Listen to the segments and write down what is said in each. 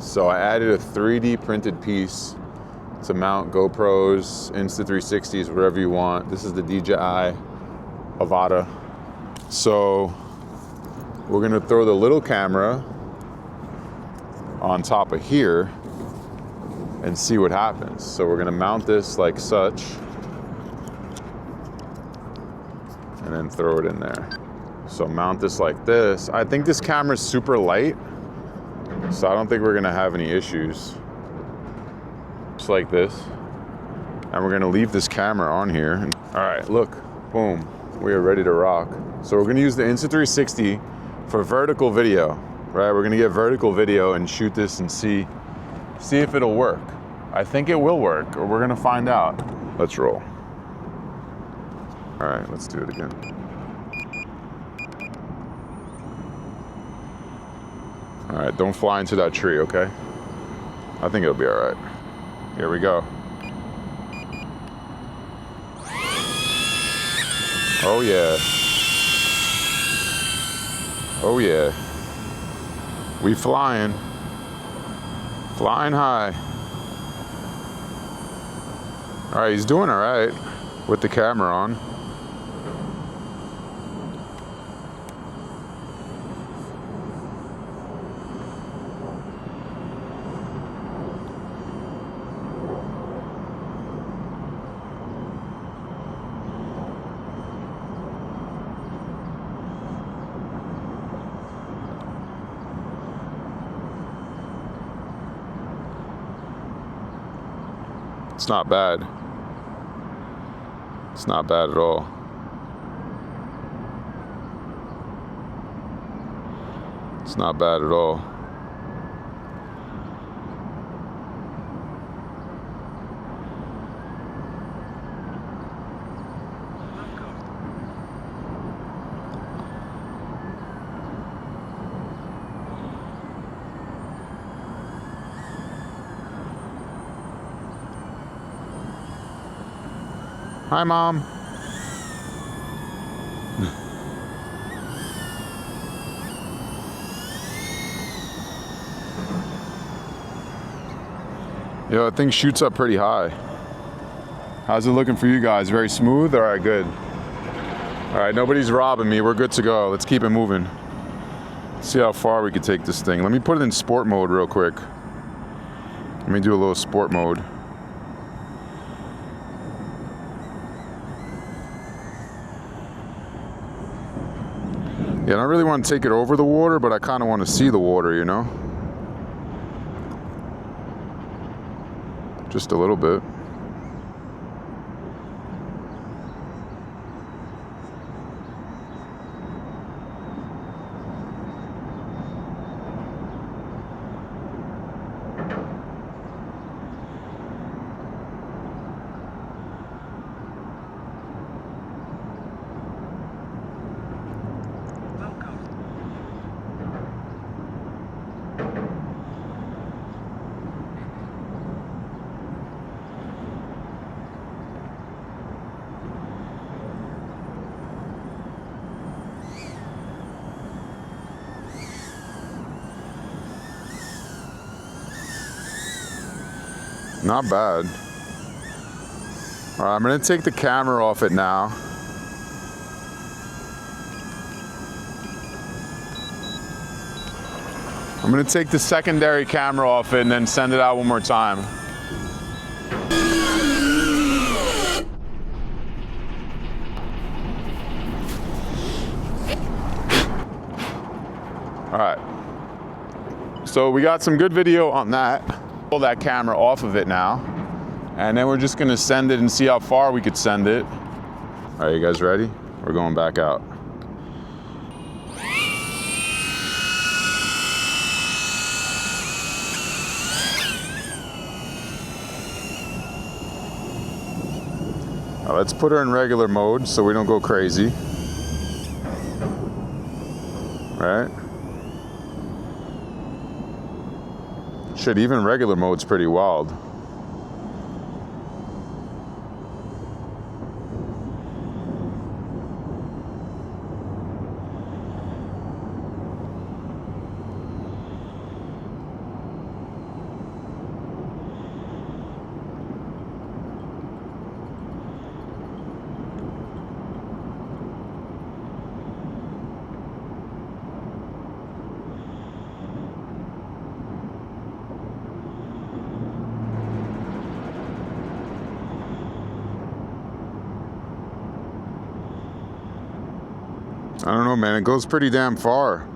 So I added a 3D printed piece to mount GoPros, Insta360s, whatever you want. This is the DJI AVATA. So we're gonna throw the little camera on top of here and see what happens. So we're gonna mount this like such and then throw it in there. So mount this like this. I think this camera's super light, so I don't think we're gonna have any issues. Just like this. And we're gonna leave this camera on here. All right, look, boom, we are ready to rock. So we're gonna use the Insta360 for vertical video, right? We're gonna get vertical video and shoot this and see if it'll work. I think it will work, or we're gonna find out. Let's roll. All right, let's do it again. All right, don't fly into that tree, okay? I think it'll be all right. Here we go. Oh yeah. Oh yeah. We flying. Flying high. All right, he's doing all right with the camera on. It's not bad. It's not bad at all. It's not bad at all. Hi, Mom. Yo, that thing shoots up pretty high. How's it looking for you guys? Very smooth? All right, good. All right, nobody's robbing me. We're good to go. Let's keep it moving. See how far we can take this thing. Let me put it in sport mode real quick. Let me do a little sport mode. Yeah, I don't really want to take it over the water, but I kind of want to see the water, you know? Just a little bit. Not bad. All right, I'm gonna take the camera off it now. I'm gonna take the secondary camera off it and then send it out one more time. All right. So we got some good video on that. Pull that camera off of it now, and then we're just gonna send it and see how far we could send it. All right, you guys ready? We're going back out. Now let's put her in regular mode so we don't go crazy. Right? Shit, even regular mode's pretty wild. I don't know, man. It goes pretty damn far.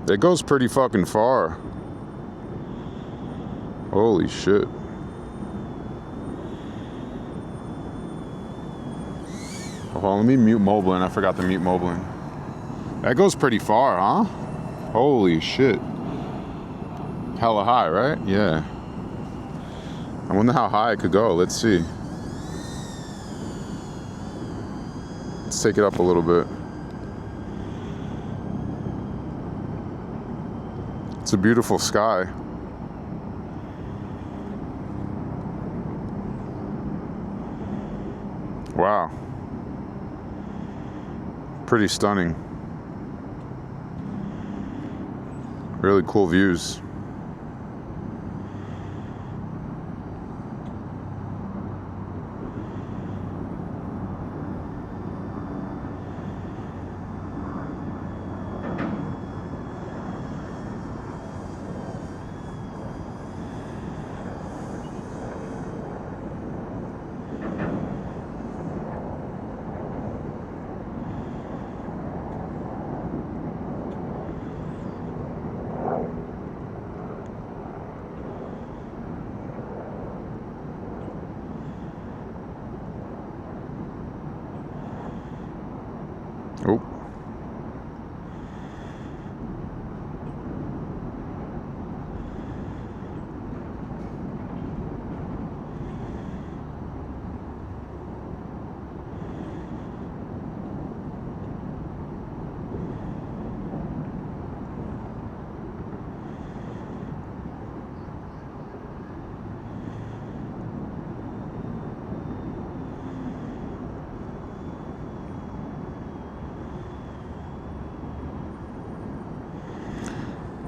It goes pretty fucking far. Holy shit. Hold on, let me mute Moblin. I forgot to mute Moblin. That goes pretty far, huh? Holy shit. Hella high, right? Yeah. I wonder how high it could go. Let's see. Let's take it up a little bit. It's a beautiful sky. Wow. Pretty stunning. Really cool views. Oh.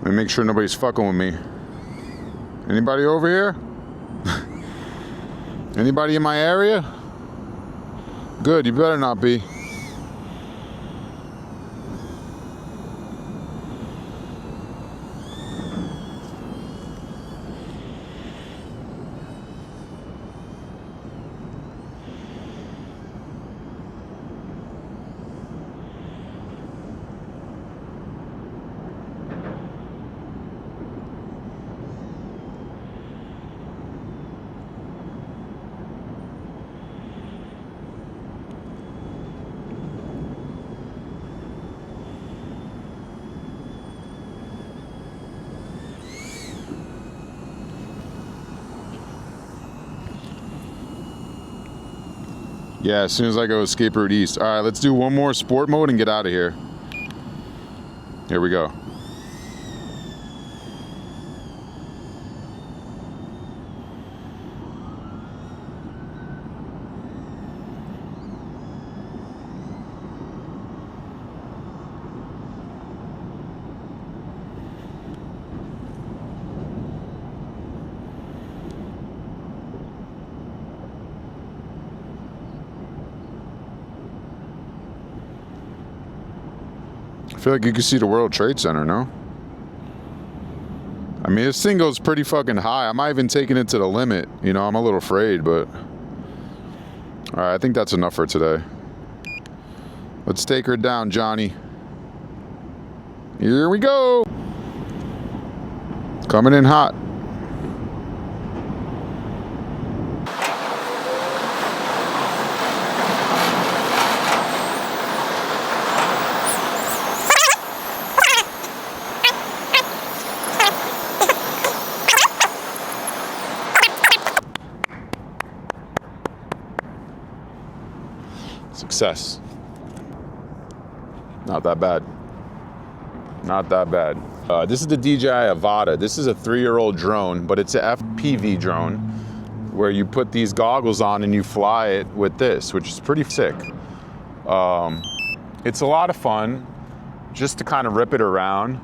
Let me make sure nobody's fucking with me. Anybody over here? Anybody in my area? Good, you better not be. Yeah, as soon as I go escape route east. All right, let's do one more sport mode and get out of here. Here we go. I feel like you can see the World Trade Center, no? I mean, this thing goes pretty fucking high. I might even taking it to the limit. You know, I'm a little afraid, but... All right, I think that's enough for today. Let's take her down, Johnny. Here we go. Coming in hot. Success. Not that bad. Not that bad. This is the DJI AVATA. This is a 3-year-old drone, but it's an FPV drone where you put these goggles on and you fly it with this, which is pretty sick. It's a lot of fun just to kind of rip it around.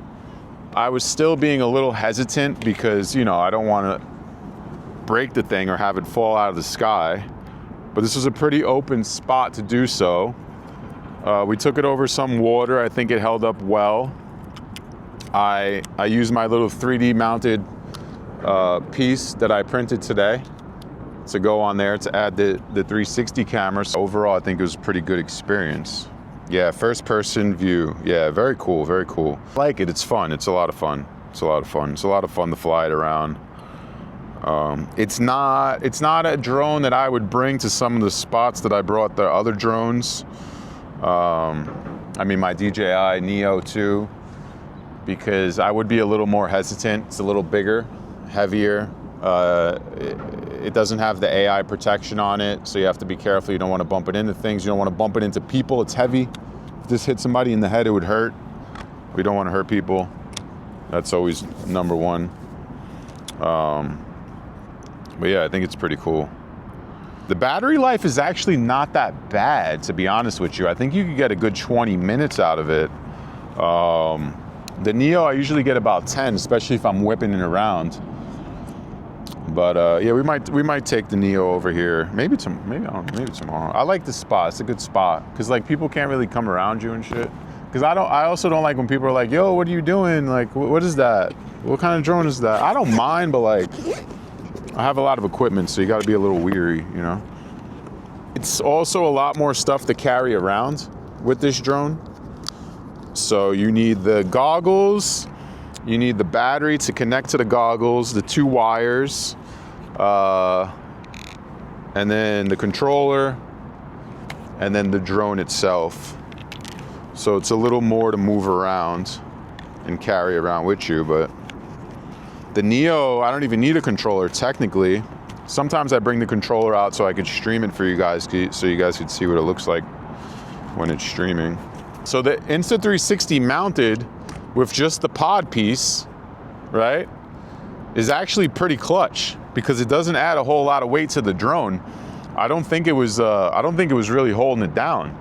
I was still being a little hesitant because, you know, I don't want to break the thing or have it fall out of the sky. But this was a pretty open spot to do so. We took it over some water. I think it held up well. I used my little 3D mounted piece that I printed today to go on there to add the 360 camera. So overall, I think it was a pretty good experience. Yeah, first person view. Yeah, very cool, very cool. I like it, it's fun, it's a lot of fun. It's a lot of fun. It's a lot of fun to fly it around. It's not a drone that I would bring to some of the spots that I brought the other drones. I mean, my DJI Neo 2, because I would be a little more hesitant. It's a little bigger, heavier. It doesn't have the AI protection on it, so you have to be careful. You don't want to bump it into things. You don't want to bump it into people. It's heavy. If this hit somebody in the head, it would hurt. We don't want to hurt people. That's always number one. But yeah, I think it's pretty cool. The battery life is actually not that bad, to be honest with you. I think you could get a good 20 minutes out of it. The Neo, I usually get about 10, especially if I'm whipping it around. But yeah, we might take the Neo over here. Maybe tomorrow. I like this spot. It's a good spot because like people can't really come around you and shit. Because I also don't like when people are like, "Yo, what are you doing? Like, what is that? What kind of drone is that?" I don't mind, but like, I have a lot of equipment, so you got to be a little weary, you know. It's also a lot more stuff to carry around with this drone. So you need the goggles, you need the battery to connect to the goggles, the 2 wires, and then the controller, and then the drone itself. So it's a little more to move around and carry around with you, but the Neo, I don't even need a controller technically. Sometimes I bring the controller out so I could stream it for you guys, so you guys could see what it looks like when it's streaming. So the Insta360 mounted with just the pod piece, right, is actually pretty clutch because it doesn't add a whole lot of weight to the drone. I don't think it was really holding it down.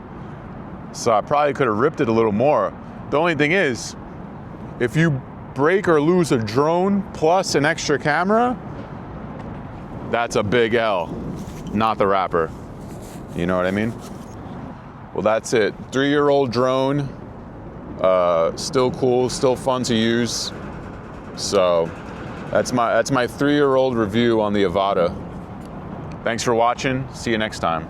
So I probably could have ripped it a little more. The only thing is, if you break or lose a drone plus an extra camera, that's a big L, not the wrapper. You know what I mean? Well, that's it. 3-year-old drone, still cool, still fun to use. So that's my 3-year-old review on the Avata. Thanks for watching. See you next time.